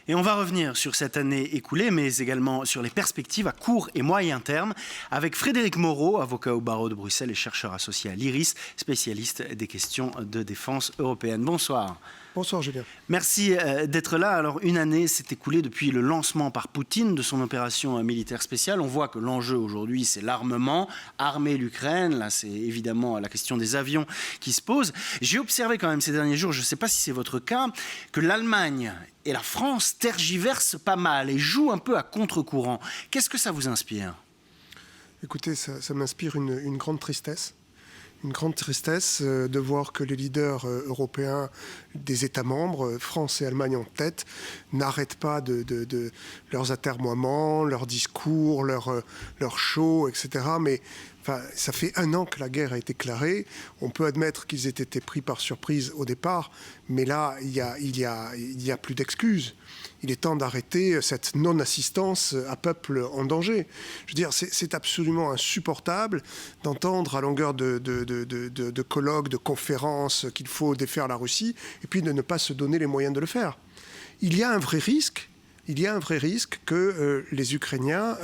Et on va revenir sur cette année écoulée, mais également sur les perspectives à court et moyen terme, avec Frédéric Moreau, avocat au barreau de Bruxelles et chercheur associé à l'IRIS, spécialiste des questions de défense européenne. Bonsoir. Bonsoir Julien. Merci d'être là. Alors, une année s'est écoulée depuis le lancement par Poutine de son opération militaire spéciale. On voit que l'enjeu aujourd'hui, c'est l'armement, armer l'Ukraine. Là, c'est évidemment la question des avions qui se pose. J'ai observé quand même ces derniers jours, je ne sais pas si c'est votre cas, que l'Allemagne et la France tergiversent pas mal et jouent un peu à contre-courant. Qu'est-ce que ça vous inspire ? Écoutez, ça m'inspire une grande tristesse. Une grande tristesse de voir que les leaders européens des États membres, France et Allemagne en tête, n'arrêtent pas de leurs atermoiements, leurs discours, leurs shows, etc. Mais enfin, ça fait 1 an que la guerre a été déclarée. On peut admettre qu'ils aient été pris par surprise au départ, mais là, il y a plus d'excuses. Il est temps d'arrêter cette non-assistance à peuple en danger. Je veux dire, c'est absolument insupportable d'entendre à longueur de colloques, de conférences qu'il faut défaire la Russie et puis de ne pas se donner les moyens de le faire. Il y a un vrai risque. Il y a un vrai risque que les Ukrainiens,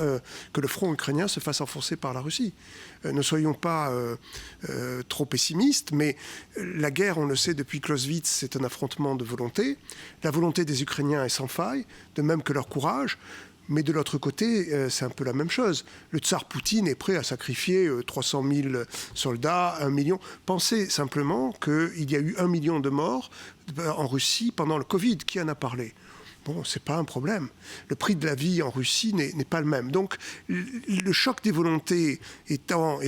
que le front ukrainien se fasse enfoncer par la Russie. Ne soyons pas trop pessimistes, mais la guerre, on le sait depuis Clausewitz, c'est un affrontement de volonté. La volonté des Ukrainiens est sans faille, de même que leur courage. Mais de l'autre côté, c'est un peu la même chose. Le tsar Poutine est prêt à sacrifier 300 000 soldats, 1 million. Pensez simplement qu'il y a eu 1 million de morts en Russie pendant le Covid. Qui en a parlé ? Bon, ce n'est pas un problème. Le prix de la vie en Russie n'est pas le même. Donc, le choc des volontés étant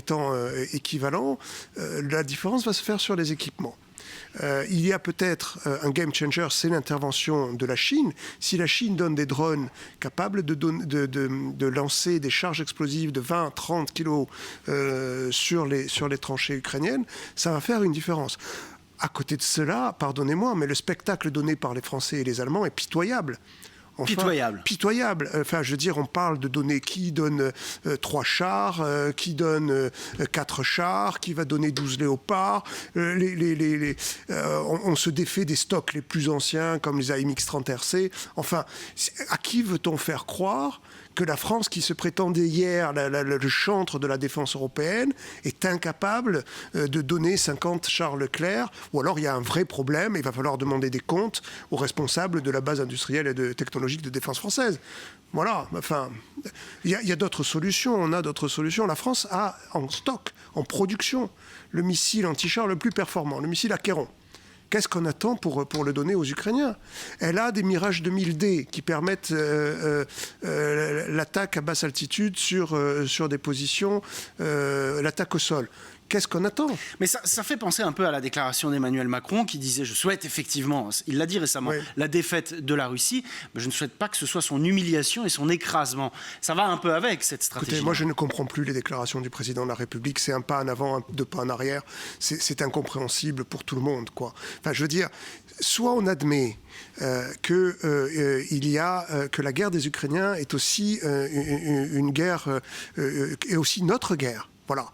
équivalent, la différence va se faire sur les équipements. Il y a peut-être un game changer, c'est l'intervention de la Chine. Si la Chine donne des drones capables de lancer des charges explosives de 20-30 kilos sur les tranchées ukrainiennes, ça va faire une différence. À côté de cela, pardonnez-moi, mais le spectacle donné par les Français et les Allemands est pitoyable. Pitoyable. Enfin, je veux dire, on parle de donner qui donne 3 chars, qui donne 4 chars, qui va donner 12 léopards. On se défait des stocks les plus anciens, comme les AMX-30 RC. Enfin, à qui veut-on faire croire que la France, qui se prétendait hier le chantre de la défense européenne, est incapable de donner 50 chars Leclerc, ou alors il y a un vrai problème, et il va falloir demander des comptes aux responsables de la base industrielle et technologique de défense française. Voilà, enfin, il y a d'autres solutions, on a d'autres solutions. La France a en stock, en production, le missile anti-char le plus performant, le missile Acheron. Qu'est-ce qu'on attend pour le donner aux Ukrainiens ? Elle a des Mirage 2000D qui permettent l'attaque à basse altitude sur des positions, l'attaque au sol. Qu'est-ce qu'on attend ? Mais ça fait penser un peu à la déclaration d'Emmanuel Macron qui disait « Je souhaite effectivement, il l'a dit récemment, oui, la défaite de la Russie, mais je ne souhaite pas que ce soit son humiliation et son écrasement. » Ça va un peu avec cette stratégie. Écoutez, moi je ne comprends plus les déclarations du président de la République. C'est un pas en avant, 2 pas en arrière. C'est incompréhensible pour tout le monde, quoi. Enfin, je veux dire, soit on admet que la guerre des Ukrainiens est aussi une guerre, et aussi notre guerre. Voilà,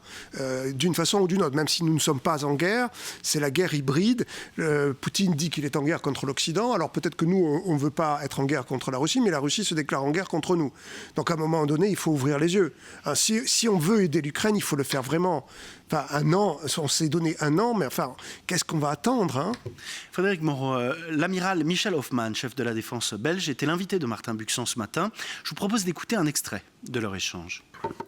d'une façon ou d'une autre, même si nous ne sommes pas en guerre, c'est la guerre hybride. Poutine dit qu'il est en guerre contre l'Occident, alors peut-être que nous, on ne veut pas être en guerre contre la Russie, mais la Russie se déclare en guerre contre nous. Donc à un moment donné, il faut ouvrir les yeux. Hein, si on veut aider l'Ukraine, il faut le faire vraiment. Enfin, 1 an, on s'est donné 1 an, mais enfin, qu'est-ce qu'on va attendre, hein ? Frédéric Moreau, l'amiral Michel Hoffmann, chef de la défense belge, était l'invité de Martin Buxan ce matin. Je vous propose d'écouter un extrait de leur échange.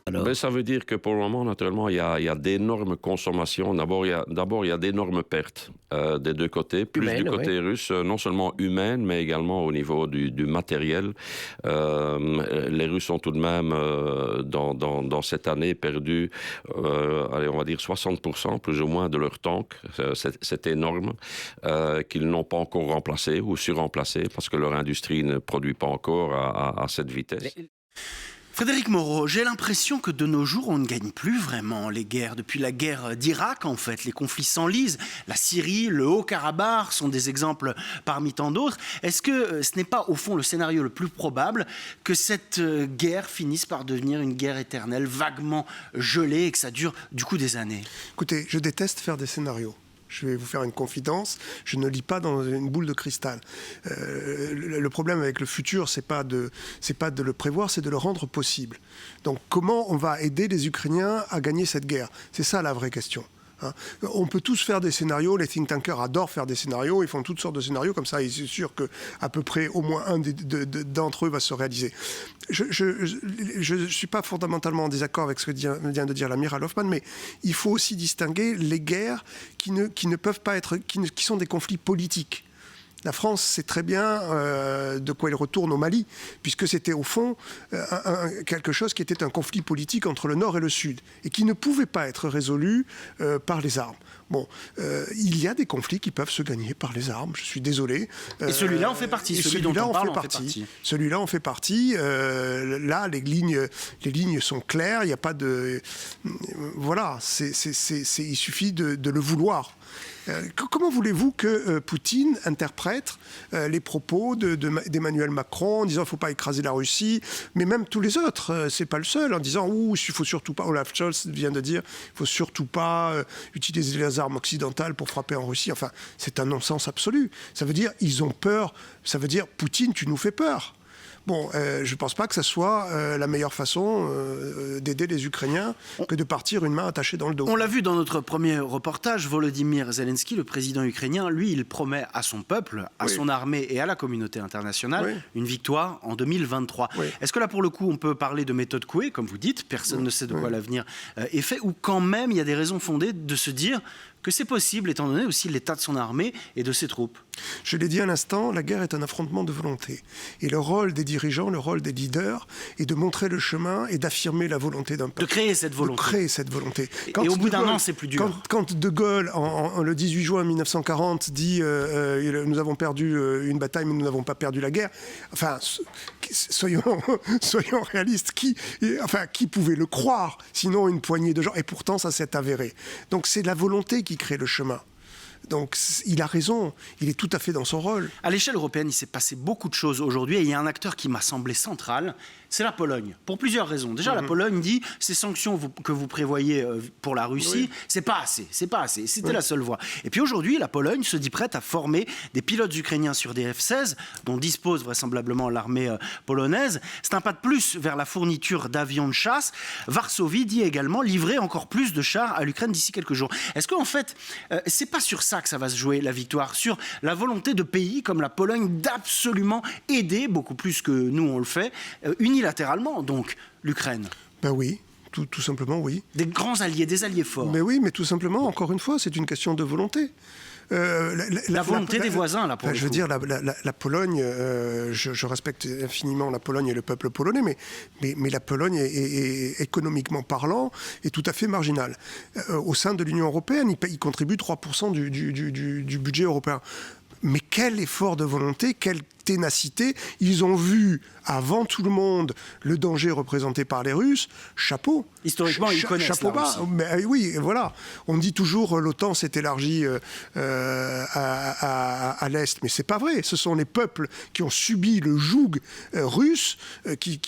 Ben, ça veut dire que pour le moment, naturellement, il y a d'énormes consommations. D'abord, il y a d'énormes pertes des 2 côtés, plus humaine, du côté russe, non seulement humaine, mais également au niveau du matériel. Les Russes ont tout de même, dans cette année, perdu, allez, on va dire 60%, plus ou moins, de leurs tanks. C'est énorme, qu'ils n'ont pas encore remplacé ou surremplacé, parce que leur industrie ne produit pas encore à cette vitesse. Frédéric Moreau, j'ai l'impression que de nos jours, on ne gagne plus vraiment les guerres. Depuis la guerre d'Irak, en fait, les conflits s'enlisent. La Syrie, le Haut-Karabakh sont des exemples parmi tant d'autres. Est-ce que ce n'est pas, au fond, le scénario le plus probable que cette guerre finisse par devenir une guerre éternelle, vaguement gelée, et que ça dure, du coup, des années ? Écoutez, je déteste faire des scénarios. Je vais vous faire une confidence, je ne lis pas dans une boule de cristal. Le problème avec le futur, c'est pas de le prévoir, c'est de le rendre possible. Donc comment on va aider les Ukrainiens à gagner cette guerre? C'est ça la vraie question. On peut tous faire des scénarios, les think tankers adorent faire des scénarios, ils font toutes sortes de scénarios, comme ça, il est sûr qu'à peu près au moins un d'entre eux va se réaliser. Je ne suis pas fondamentalement en désaccord avec ce que vient de dire l'amiral Hoffman, mais il faut aussi distinguer les guerres qui ne peuvent pas être, qui sont des conflits politiques. La France sait très bien de quoi il retourne au Mali, puisque c'était au fond quelque chose qui était un conflit politique entre le Nord et le Sud, et qui ne pouvait pas être résolu par les armes. Bon, il y a des conflits qui peuvent se gagner par les armes, je suis désolé. Et celui-là en fait partie, celui dont on parle en fait partie. Celui-là en fait partie. Là, les lignes sont claires, il n'y a pas de... Voilà, il suffit de le vouloir. Comment voulez-vous que Poutine interprète les propos d'Emmanuel Macron en disant qu'il ne faut pas écraser la Russie, mais même tous les autres, c'est pas le seul, en disant il ne faut surtout pas, Olaf Scholz vient de dire, il ne faut surtout pas utiliser les armes occidentales pour frapper en Russie. Enfin, c'est un non-sens absolu. Ça veut dire ils ont peur, ça veut dire Poutine, tu nous fais peur. Bon, je ne pense pas que ce soit la meilleure façon d'aider les Ukrainiens que de partir une main attachée dans le dos. On l'a vu dans notre premier reportage, Volodymyr Zelensky, le président ukrainien, lui, il promet à son peuple, à son armée et à la communauté internationale une victoire en 2023. Oui. Est-ce que là, pour le coup, on peut parler de méthode Coué, comme vous dites, personne ne sait de quoi l'avenir est fait, ou quand même il y a des raisons fondées de se dire que c'est possible, étant donné aussi l'état de son armée et de ses troupes? Je l'ai dit à l'instant, la guerre est un affrontement de volonté. Et le rôle des dirigeants, le rôle des leaders, est de montrer le chemin et d'affirmer la volonté d'un peuple. De créer cette volonté. De créer cette volonté. Et au bout d'un an, c'est plus dur. Quand De Gaulle, le 18 juin 1940, dit « Nous avons perdu une bataille, mais nous n'avons pas perdu la guerre », enfin, soyons réalistes, qui pouvait le croire, sinon une poignée de gens? Et pourtant, ça s'est avéré. Donc c'est la volonté qui crée le chemin. Donc il a raison, il est tout à fait dans son rôle. À l'échelle européenne, il s'est passé beaucoup de choses aujourd'hui et il y a un acteur qui m'a semblé central, c'est la Pologne, pour plusieurs raisons. Déjà, la Pologne dit, ces sanctions que vous prévoyez pour la Russie, c'est pas assez, c'était la seule voie. Et puis aujourd'hui, la Pologne se dit prête à former des pilotes ukrainiens sur des F-16, dont dispose vraisemblablement l'armée polonaise. C'est un pas de plus vers la fourniture d'avions de chasse. Varsovie dit également livrer encore plus de chars à l'Ukraine d'ici quelques jours. Est-ce qu'en fait, c'est pas sur ça que ça va se jouer, la victoire, sur la volonté de pays comme la Pologne d'absolument aider, beaucoup plus que nous on le fait, unilatéralement, donc, l'Ukraine? Ben oui. Tout simplement, oui. Des grands alliés, des alliés forts. Mais oui, mais tout simplement, encore une fois, c'est une question de volonté. La volonté des voisins, là, pour le coup. Je veux dire, la Pologne, je respecte infiniment la Pologne et le peuple polonais, mais la Pologne, est économiquement parlant, est tout à fait marginale. Au sein de l'Union européenne, il contribue 3% du budget européen. Mais quel effort de volonté, quelle ténacité. Ils ont vu, avant tout le monde, le danger représenté par les Russes. Chapeau. Historiquement, ils connaissent chapeau bas. Mais, oui, voilà. On dit toujours l'OTAN s'est élargie à l'Est, mais c'est pas vrai. Ce sont les peuples qui ont subi le joug russe qui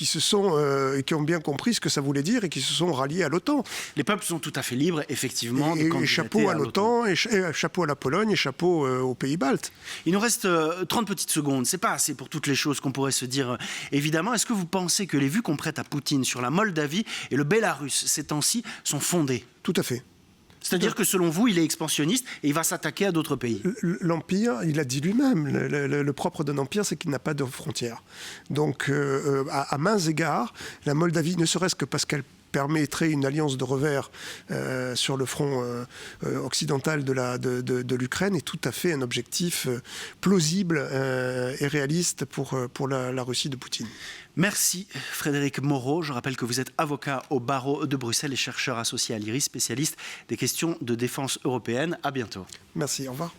ont bien compris ce que ça voulait dire et qui se sont ralliés à l'OTAN. Les peuples sont tout à fait libres, effectivement. Et chapeau à l'OTAN, et chapeau à la Pologne, et chapeau aux pays baltes. Il nous reste 30 petites secondes. C'est pas assez pour toutes les choses qu'on pourrait se dire, évidemment. Est-ce que vous pensez que les vues qu'on prête à Poutine sur la Moldavie et le Bélarus ces temps-ci sont fondées? Tout à fait. C'est-à-dire que selon vous, il est expansionniste et il va s'attaquer à d'autres pays? L'Empire, il a dit lui-même, le propre d'un empire, c'est qu'il n'a pas de frontières. Donc, à maints égards, la Moldavie, ne serait-ce que parce qu'elle permettrait une alliance de revers sur le front occidental de l'Ukraine, est tout à fait un objectif plausible et réaliste pour la Russie de Poutine. Merci Frédéric Moreau. Je rappelle que vous êtes avocat au barreau de Bruxelles et chercheur associé à l'IRIS, spécialiste des questions de défense européenne. À bientôt. Merci, au revoir.